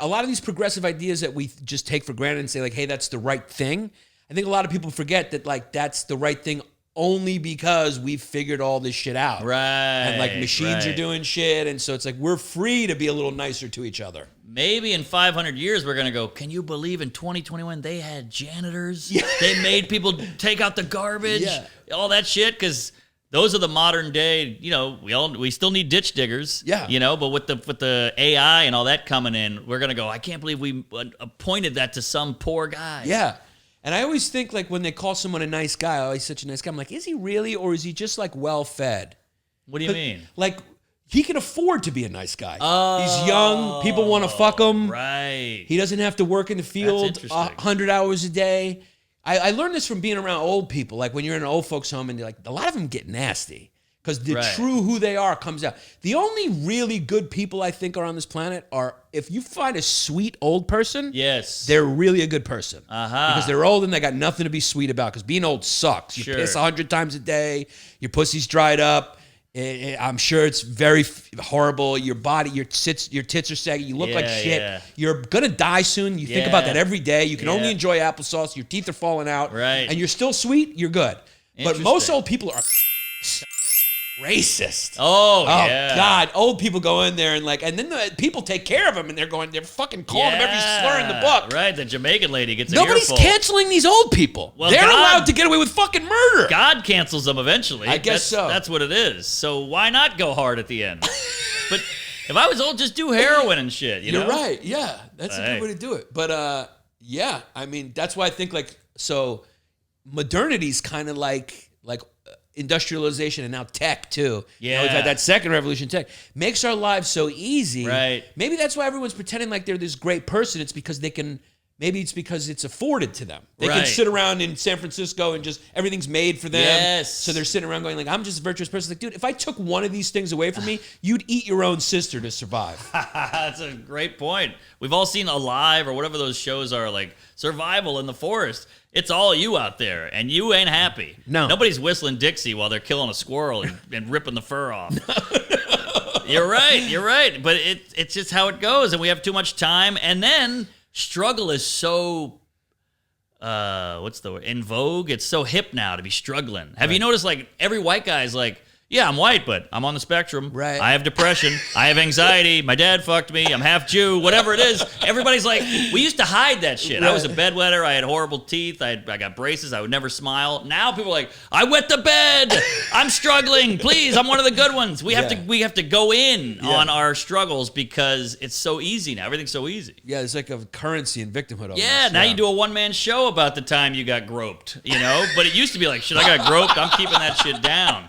a lot of these progressive ideas that we just take for granted and say like, hey, that's the right thing. I think a lot of people forget that like that's the right thing only because we've figured all this shit out. Right. And like machines are doing shit. And so it's like we're free to be a little nicer to each other. Maybe in 500 years we're going to go, can you believe in 2021 they had janitors? Yeah. They made people take out the garbage, all that shit, because those are the modern day, you know, we still need ditch diggers, you know, but with the AI and all that coming in, we're going to go, I can't believe we appointed that to some poor guy. Yeah. And I always think like when they call someone a nice guy, oh, he's such a nice guy. I'm like, is he really, or is he just like well fed? What do you mean? Like he can afford to be a nice guy. Oh, he's young. People want to fuck him. Right. He doesn't have to work in the field 100 hours a day. I learned this from being around old people. Like when you're in an old folks home and you're like, a lot of them get nasty because the true who they are comes out. The only really good people I think are on this planet are if you find a sweet old person, they're really a good person. Because they're old and they got nothing to be sweet about because being old sucks. You piss 100 times a day. Your pussy's dried up. I'm sure it's very horrible. Your body, your tits are saggy. You look like shit. Yeah. You're gonna die soon. You think about that every day. You can only enjoy applesauce. Your teeth are falling out. Right. And you're still sweet. You're good. But most old people are racist. Oh yeah. God, old people go in there and like, and then the people take care of them, and they're fucking calling them every slur in the book. Right. The Jamaican lady gets. Nobody's canceling these old people. Well, they're allowed to get away with fucking murder. God cancels them eventually. I guess so. That's what it is. So why not go hard at the end? But if I was old, just do heroin and shit. You're right. Yeah, that's a good way to do it. But yeah, I mean, that's why I think like so. Modernity's kind of like industrialization and now tech too. Yeah, we've had that second revolution. Tech makes our lives so easy. Right. Maybe that's why everyone's pretending like they're this great person. It's because they can. Maybe it's because it's afforded to them. They can sit around in San Francisco and just everything's made for them. Yes. So they're sitting around going like, I'm just a virtuous person. Like, dude, if I took one of these things away from me, you'd eat your own sister to survive. That's a great point. We've all seen Alive or whatever those shows are, like survival in the forest. It's all you out there, and you ain't happy. No. Nobody's whistling Dixie while they're killing a squirrel and ripping the fur off. No. You're right. But it's just how it goes, and we have too much time. And then struggle is so, what's the word? In vogue. It's so hip now to be struggling. Have you noticed, like, every white guy is like, yeah, I'm white, but I'm on the spectrum. Right. I have depression. I have anxiety. My dad fucked me. I'm half Jew. Whatever it is. Everybody's like, we used to hide that shit. Right. I was a bedwetter. I had horrible teeth. I got braces. I would never smile. Now people are like, I wet the bed. I'm struggling. Please, I'm one of the good ones. We have to go in on our struggles because it's so easy now. Everything's so easy. Yeah, it's like a currency in victimhood almost. Yeah, now you do a one-man show about the time you got groped, you know? But it used to be like, shit, I got groped. I'm keeping that shit down.